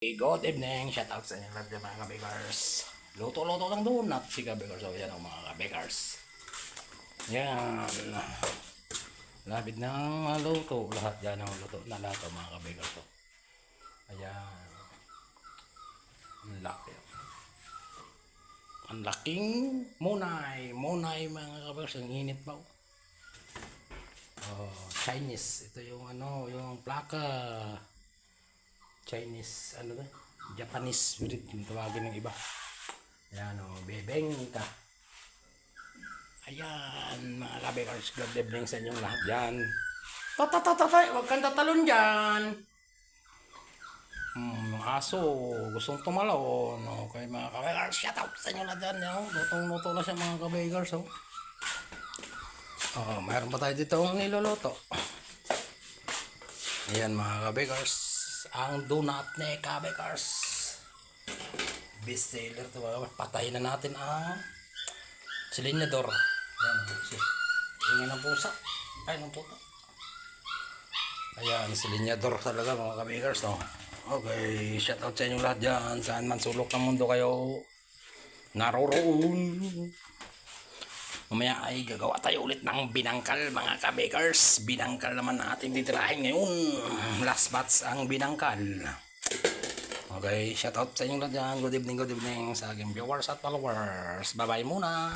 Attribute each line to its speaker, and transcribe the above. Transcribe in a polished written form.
Speaker 1: Good evening, shout out sa inyo lahat dyan mga kabigars. Luto-luto ng donut si kabigars. So yan ang mga kabigars. Yan. Labid ng luto. Lahat yan ang luto na lahat ang mga kabigars. So, ayan. Ang laki. Ang laking munay. Munay mga kabigars. Ang init ba? Oh, Chinese. Ito yung yung plaka. Chinese, Japanese spirit yung tawagin ng iba. Ayan bebengka. Ayan, mga kabigars, good evening sa inyong lahat dyan. Tatatatay, huwag kang tatalon dyan. Aso, gustong tumalaw. No? Kaya mga kabigars, shout out sa inyo lahat dyan. Lutong-luto na siya mga kabigars. Mayroon pa tayo dito ang niluluto. Ayan mga kabigars. Ang donut ni kabigars. Best seller to. Patayin na natin ang silinyador. Ayan. Ingin ng pusa. Ay, ng puta. Ayan, silinyador talaga mga kabigars. No? Okay, shout out sa inyong lahat dyan. Saan man sulok ng mundo kayo naroroon. Mamaya ay gagawa tayo ulit ng binangkal mga kabigars. Binangkal naman natin titirahin ngayon. Last batch ang binangkal. Okay, shout out sa inyong lahat dyan. Good evening sa aking viewers at followers. Bye bye muna.